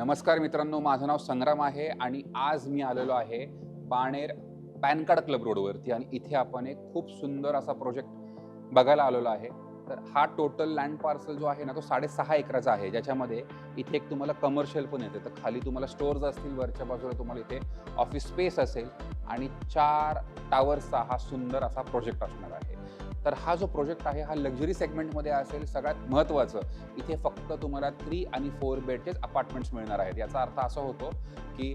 नमस्कार मित्रांनो, माझं नाव संग्राम आहे आणि आज मी आलेलो आहे बाणेर पॅन कार्ड क्लब रोडवरती आणि इथे आपण एक खूप सुंदर असा प्रोजेक्ट बघायला आलेलो आहे. तर हा टोटल लँड पार्सल जो आहे ना तो 6.5 एकराचा आहे, ज्याच्यामध्ये इथे एक तुम्हाला कमर्शियल पण येते. तर खाली तुम्हाला स्टोअर्स असतील, वरच्या बाजूला तुम्हाला इथे ऑफिस स्पेस असेल आणि 4 टावर्सचा हा सुंदर असा प्रोजेक्ट असणार आहे. तर हा जो प्रोजेक्ट आहे हा लक्झरी सेगमेंटमध्ये असेल. सगळ्यात महत्त्वाचं इथे फक्त तुम्हाला 3 आणि 4 बेडचेच अपार्टमेंट्स मिळणार आहेत. याचा अर्थ असा होतो की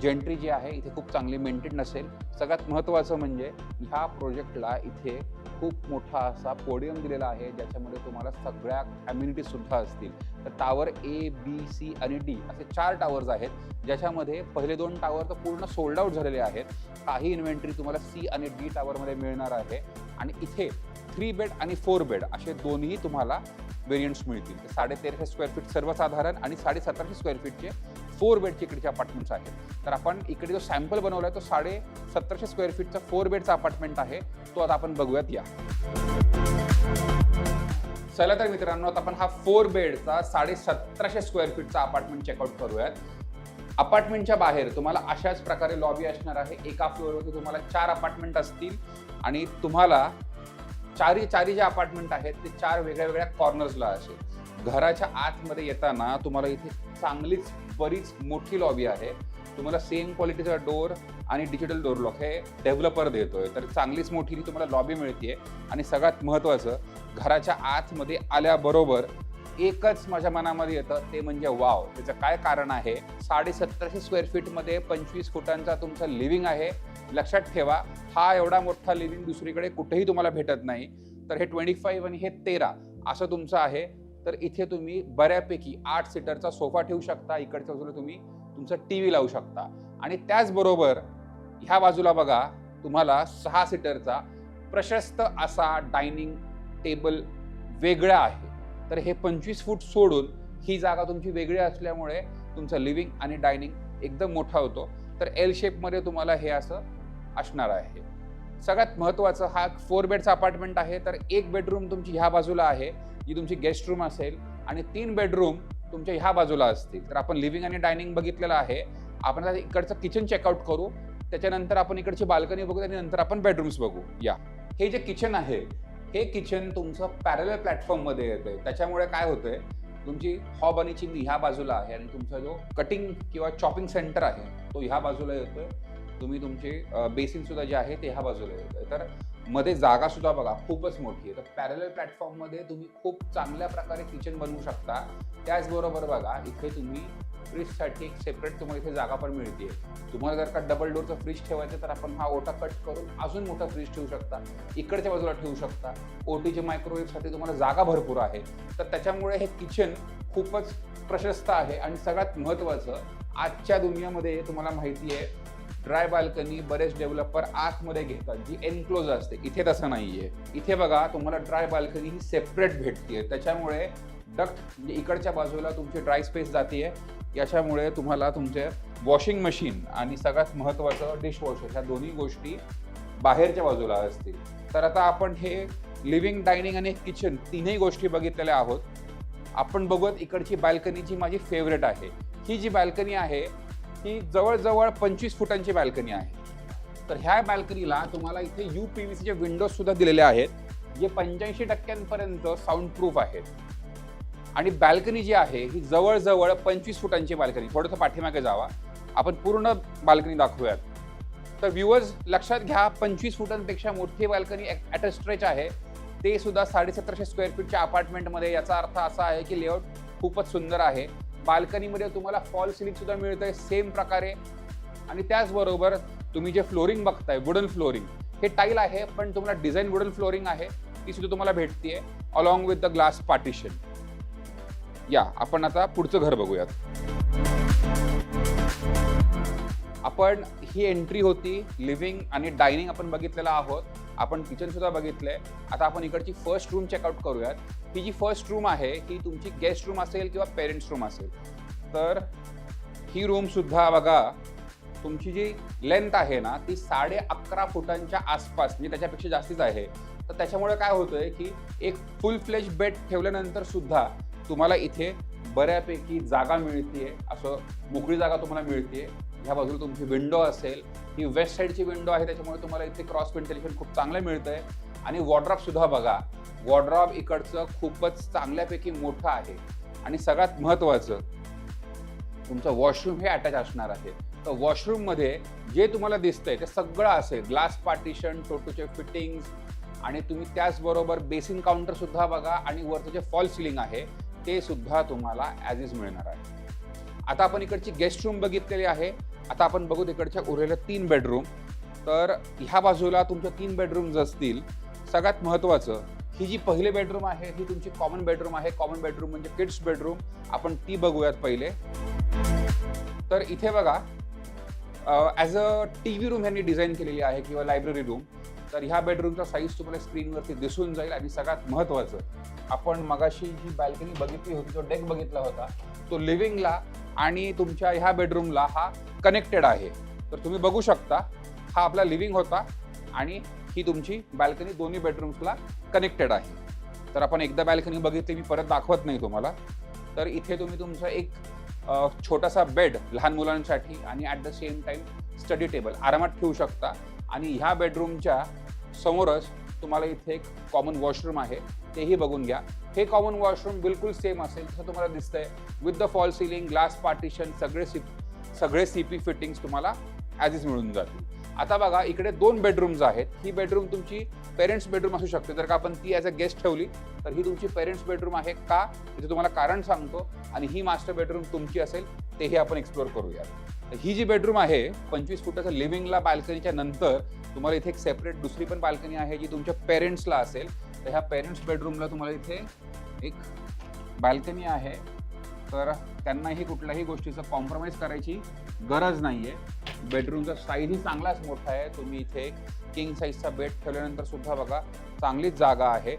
जेंट्री जी आहे इथे खूप चांगली मेंटेन नसेल. सगळ्यात महत्त्वाचं म्हणजे ह्या प्रोजेक्टला इथे खूप मोठा असा पोडियम दिलेला आहे, ज्याच्यामध्ये तुम्हाला सगळ्या अम्युनिटीज सुद्धा असतील. तर टावर ए, बी, सी आणि डी असे 4 टावर्स आहेत, ज्याच्यामध्ये पहिले 2 टावर तर पूर्ण सोल्ड आउट झालेले आहेत. काही इन्व्हेंटरी तुम्हाला सी आणि डी टावरमध्ये मिळणार आहे आणि इथे 3 बेड आणि 4 बेड असे दोन्ही तुम्हाला व्हेरियंट्स मिळतील. 1350 स्क्वेअर फीट सर्वसाधारण आणि 1750 स्क्वेअर फीटचे 4 बेडचे इकडचे अपार्टमेंट्स आहेत. तर आपण इकडे जो सॅम्पल बनवला आहे तो 1750 स्क्वेअर फीटचा 4 बेडचा अपार्टमेंट आहे. तो आता आपण बघूयात. या चला तर मित्रांनो, आता आपण हा 4 बेडचा 1750 स्क्वेअर फीटचा अपार्टमेंट चेकआउट करूयात. अपार्टमेंटच्या बाहेर तुम्हाला अशाच प्रकारे लॉबी असणार आहे. एका फ्लोअरवरती तुम्हाला 4 अपार्टमेंट असतील आणि तुम्हाला चारी जे अपार्टमेंट आहेत ते 4 वेगळ्या कॉर्नर्सला असेल. घराच्या आतमध्ये येताना तुम्हाला इथे चांगलीच बरीच मोठी लॉबी आहे. तुम्हाला सेम क्वालिटीचा डोर आणि डिजिटल डोर लॉक हे डेव्हलपर देतोय. तर चांगलीच मोठी तुम्हाला लॉबी मिळते आणि सगळ्यात महत्त्वाचं, घराच्या आतमध्ये आल्याबरोबर एकच माझ्या मनामध्ये येतं ते म्हणजे वाव. त्याचं काय कारण आहे? 1750 स्क्वेअर फीटमध्ये 25 फुटांचा तुमचं लिव्हिंग आहे. लक्षात ठेवा, हा एवढा मोठा लिव्हिंग दुसरीकडे कुठेही तुम्हाला भेटत नाही. तर हे 25 आणि हे 13 असं तुमचं आहे. तर इथे तुम्ही बऱ्यापैकी 8 सीटरचा सोफा ठेवू शकता. इकडच्या बाजूला तुम्ही तुमचा टीव्ही लावू शकता आणि त्याचबरोबर ह्या बाजूला बघा, तुम्हाला 6 सीटरचा प्रशस्त असा डायनिंग टेबल वेगळा आहे. तर हे 25 फूट सोडून ही जागा तुमची वेगळी असल्यामुळे तुमचं लिव्हिंग आणि डायनिंग एकदम मोठा होतो. तर एल शेपमध्ये तुम्हाला हे असं असणार आहे. सगळ्यात महत्त्वाचं, हा 4 बेडचा अपार्टमेंट आहे. तर 1 बेडरूम तुमची ह्या बाजूला आहे, जी तुमची गेस्ट रूम असेल आणि 3 बेडरूम तुमच्या ह्या बाजूला असतील. तर आपण लिव्हिंग आणि डायनिंग बघितलेलं आहे. आपण आता इकडचं किचन चेकआउट करू, त्याच्यानंतर आपण इकडची बाल्कनी बघू आणि नंतर आपण बेडरूम्स बघू. या हे जे किचन आहे, हे किचन तुमचं पॅरलल प्लॅटफॉर्ममध्ये येतंय. त्याच्यामुळे काय होतंय, तुमची हॉब आणि चिमणी ह्या बाजूला आहे आणि तुमचा जो कटिंग किंवा चॉपिंग सेंटर आहे तो ह्या बाजूला येतोय. तुम्ही तुमचे बेसिन सुद्धा जे आहे ते ह्या बाजूला येतोय. तर मध्ये जागा सुद्धा बघा खूपच मोठी आहे. तर पॅरलल प्लॅटफॉर्ममध्ये तुम्ही खूप चांगल्या प्रकारे किचन बनवू शकता. त्याचबरोबर बघा, इथे तुम्ही फ्रीजसाठी एक सेपरेट तुम्हाला इथे जागा पण मिळते. तुम्हाला जर का डबल डोरचं फ्रीज ठेवायचं तर आपण हा ओटा कट करून अजून मोठा फ्रीज ठेवू शकता, इकडच्या बाजूला ठेवू शकता. ओटीचे मायक्रोवेव्हसाठी तुम्हाला जागा भरपूर आहे. तर त्याच्यामुळे हे किचन खूपच प्रशस्त आहे. आणि सगळ्यात महत्त्वाचं, आजच्या दुनियामध्ये तुम्हाला माहिती आहे ड्राय बाल्कनी बरेच डेव्हलपर आतमध्ये घेतात, जी एनक्लोज असते. इथे तसं नाहीये. इथे बघा, तुम्हाला ड्राय बाल्कनी ही सेपरेट भेटते. त्याच्यामुळे डक्ट म्हणजे इकडच्या बाजूला तुमची ड्राय स्पेस जाते. याच्यामुळे तुम्हाला तुमचे वॉशिंग मशीन आणि सगळ्यात महत्त्वाचं डिशवॉशर ह्या दोन्ही गोष्टी बाहेरच्या बाजूला असतील. तर आता आपण हे लिव्हिंग, डायनिंग आणि किचन तीनही गोष्टी बघितलेल्या आहोत. आपण बघूयात इकडची बाल्कनी, जी माझी फेवरेट आहे. ही जी बाल्कनी आहे ही जवळजवळ 25 फुटांची बाल्कनी आहे. तर ह्या बाल्कनीला तुम्हाला इथे UPVCचे विंडोज सुद्धा दिलेले आहेत, जे 85% साऊंड प्रूफ आहेत. आणि बाल्कनी जी आहे ही जवळजवळ 25 फुटांची बाल्कनी. थोडंसं पाठीमागे जावा, आपण पूर्ण बाल्कनी दाखवूयात. तर व्ह्यूअर्स लक्षात घ्या, 25 फुटांपेक्षा मोठी बाल्कनी ॲट अ स्ट्रेच आहे, ते सुद्धा 1750 स्क्वेअर फीटच्या अपार्टमेंटमध्ये. याचा अर्थ असा आहे की लेआउट खूपच सुंदर आहे. बाल्कनीमध्ये तुम्हाला फॉल सिलिंग सुद्धा मिळतंय सेम प्रकारे. आणि त्याचबरोबर तुम्ही जे फ्लोरिंग बघताय, वुडन फ्लोरिंग, हे टाईल आहे पण तुम्हाला डिझाईन वुडन फ्लोरिंग आहे, ती सुद्धा तुम्हाला भेटते along with the glass partition. या आपण आता पुढचं घर बघूयात. आपण ही एंट्री होती. लिव्हिंग आणि डायनिंग आपण बघितलेलं आहोत. आपण किचन सुद्धा बघितलंय. आता आपण इकडची फर्स्ट रूम चेकआउट करूयात. ही जी फर्स्ट रूम आहे ही तुमची गेस्ट रूम असेल किंवा पेरेंट्स रूम असेल. तर ही रूम सुद्धा बघा, तुमची जी लेंथ आहे ना ती 11.5 फुटांच्या आसपास, म्हणजे त्याच्यापेक्षा जास्तीच आहे. तर त्याच्यामुळे काय होतंय की एक फुल फ्लेज बेड ठेवल्यानंतर सुद्धा तुम्हाला इथे बऱ्यापैकी जागा मिळतीये, असं मोकळी जागा तुम्हाला मिळतीये. ह्या बाजूला तुमची विंडो असेल, ही वेस्ट साईडची विंडो आहे, त्याच्यामुळे तुम्हाला इथे क्रॉस व्हेंटिलेशन खूप चांगलं मिळतंय. आणि वॉर्डरॉब सुद्धा बघा, वॉर्डरॉब इकडचं खूपच चांगल्यापैकी मोठं आहे. आणि सगळ्यात महत्त्वाचं, तुमचं वॉशरूम हे अटॅच असणार आहे. तर वॉशरूममध्ये जे तुम्हाला दिसतंय ते सगळं असेल, ग्लास पार्टिशन, टोटोचे फिटिंग्स, आणि तुम्ही त्याचबरोबर बेसिन काउंटर सुद्धा बघा, आणि वरचं जे फॉल सिलिंग आहे ते सुद्धा तुम्हाला ॲज इज मिळणार आहे. आता आपण इकडची गेस्ट रूम बघितलेली आहे. आता आपण बघू तिकडच्या उरलेल्या 3 बेडरूम. तर ह्या बाजूला तुमच्या 3 बेडरूम्स असतील. सगळ्यात महत्त्वाचं, ही जी पहिली बेडरूम आहे ही तुमची कॉमन बेडरूम आहे. कॉमन बेडरूम म्हणजे किड्स बेडरूम, आपण ती बघूयात पहिले. तर इथे बघा, ॲज अ TV रूम ह्यांनी डिझाईन केलेली आहे किंवा लायब्ररी रूम. तर ह्या बेडरूमचा साईज तुम्हाला स्क्रीनवरती दिसून जाईल. आणि सगळ्यात महत्त्वाचं, आपण मगाशी जी बॅल्कनी बघितली होती, जो डेक बघितला होता, तो लिव्हिंगला आणि तुमच्या ह्या बेडरूमला हा कनेक्टेड आहे. तर तुम्ही बघू शकता, हा आपला लिव्हिंग होता आणि ही तुमची बॅल्कनी दोन्ही बेडरूम्सला कनेक्टेड आहे. तर आपण एकदा बॅल्कनी बघितली, मी परत दाखवत नाही तुम्हाला. तर इथे तुम्ही तुमचा एक छोटासा बेड लहान मुलांसाठी आणि at the same time study table आरामात ठेवू शकता. आणि ह्या बेडरूमच्या समोरच तुम्हाला इथे एक कॉमन वॉशरूम आहे, तेही बघून घ्या. हे कॉमन वॉशरूम बिलकुल सेम असेल जसं तुम्हाला दिसतंय, with the fall ceiling, glass partition, सगळे CP फिटिंग्स तुम्हाला ॲज इज मिळून जातील. आता बघा, इकडे 2 बेडरूम्स आहेत. ही बेडरूम तुमची पेरेंट्स बेडरूम असू शकते. जर का आपण ती ॲज अ गेस्ट ठेवली तर ही तुमची पेरेंट्स बेडरूम आहे का, त्याचं तुम्हाला कारण सांगतो. आणि ही मास्टर बेडरूम तुमची असेल, तेही आपण एक्सप्लोर करूया. तर ही जी बेडरूम आहे, 25 फुटाचं लिव्हिंगला बाल्कनीच्या नंतर तुम्हाला इथे एक सेपरेट दुसरी पण बाल्कनी आहे जी तुमच्या पेरेंट्सला असेल. तर ह्या पेरेंट्स बेडरूमला तुम्हाला इथे एक बाल्कनी आहे. तर त्यांनाही कुठल्याही गोष्टीचं कॉम्प्रोमाइज करायची गरज नाही आहे. बेडरूमचा साईजही चांगलाच मोठा आहे. तुम्ही इथे किंग साईजचा बेड ठेवल्यानंतर सुद्धा बघा, चांगलीच जागा आहे.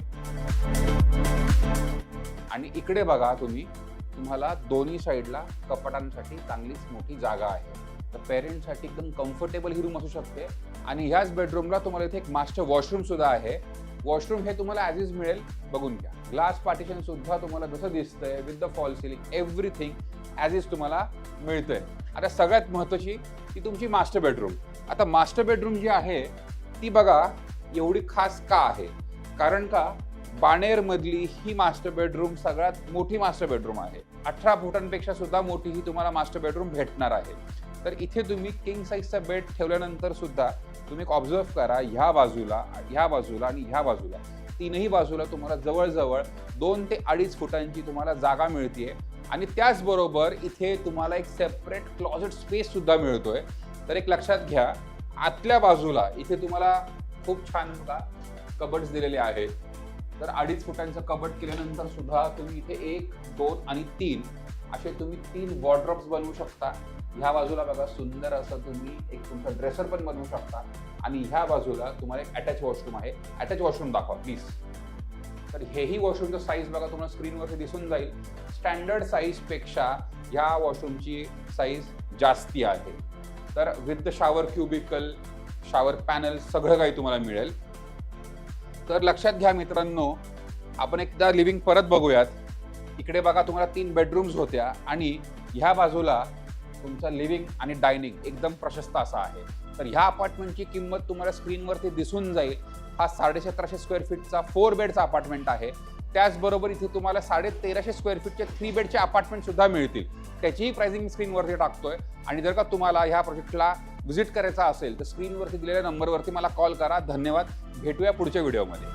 आणि इकडे बघा, तुम्हाला दोन्ही साईडला कपाटांसाठी चांगलीच मोठी जागा आहे. तर पेरेंट्ससाठी एकदम कम्फर्टेबल ही रूम असू शकते. आणि ह्याच बेडरूमला तुम्हाला इथे एक मास्टर वॉशरूम सुद्धा आहे. वॉशरूम हे तुम्हाला ॲज इज मिळेल, बघून घ्या. ग्लास पार्टिशन सुद्धा तुम्हाला जसं दिसतंय, with the fall ceiling, everything as is तुम्हाला मिळतंय. आता सगळ्यात महत्त्वाची ती तुमची मास्टर बेडरूम. आता मास्टर बेडरूम जी आहे ती बघा एवढी खास का आहे, कारण का बाणेरमधली ही मास्टर बेडरूम सगळ्यात मोठी मास्टर बेडरूम आहे. 18 फुटांपेक्षा सुद्धा मोठी ही तुम्हाला मास्टर बेडरूम भेटणार आहे. तर इथे तुम्ही किंग साईजचा बेड ठेवल्यानंतर सुद्धा तुम्ही ऑब्झर्व करा, ह्या बाजूला आणि ह्या बाजूला, तीनही बाजूला तुम्हाला जवळजवळ 2 ते 2.5 फुटांची तुम्हाला जागा मिळतीये. आणि त्याचबरोबर इथे तुम्हाला एक सेपरेट क्लॉजेट स्पेस सुद्धा मिळतोय. तर एक लक्षात घ्या, आतल्या बाजूला इथे तुम्हाला खूप छान कबर्ड्स दिलेले आहेत. तर 2.5 फुटांचं कबर्ड केल्यानंतर सुद्धा तुम्ही इथे 1, 2 आणि 3 असे तुम्ही 3 वॉर्डरोब्स बनवू शकता. ह्या बाजूला बघा, सुंदर असं तुम्ही एक तुमचा ड्रेसर पण बनवू शकता. आणि ह्या बाजूला तुम्हाला एक अटॅच वॉशरूम आहे. अटॅच वॉशरूम दाखवा प्लीज. तर हेही वॉशरूमचं साईज बघा, तुम्हाला स्क्रीनवरती दिसून जाईल. स्टँडर्ड साईजपेक्षा ह्या वॉशरूमची साईज जास्ती आहे. तर with the shower cubical, shower panel सगळं काही तुम्हाला मिळेल. तर लक्षात घ्या मित्रांनो, आपण एकदा लिव्हिंग परत बघूयात. इकडे बघा, तुम्हाला 3 बेडरूम्स होत्या आणि ह्या बाजूला तुमचा लिव्हिंग आणि डायनिंग एकदम प्रशस्त असा आहे. तर ह्या अपार्टमेंटची किंमत तुम्हाला स्क्रीनवरती दिसून जाईल. हा 1750 स्क्वेअर फीटचा 4 बेडचा अपार्टमेंट आहे. त्याचबरोबर इथे तुम्हाला 1350 स्क्वेअर फीटचे 3 बेडचे अपार्टमेंट सुद्धा मिळतील. त्याचीही प्राइसिंग स्क्रीनवरती टाकतोय. आणि जर का तुम्हाला ह्या प्रोजेक्टला व्हिजिट करायचा असेल तर स्क्रीनवरती दिलेल्या नंबरवरती मला कॉल करा. धन्यवाद. भेटूया पुढच्या व्हिडिओमध्ये.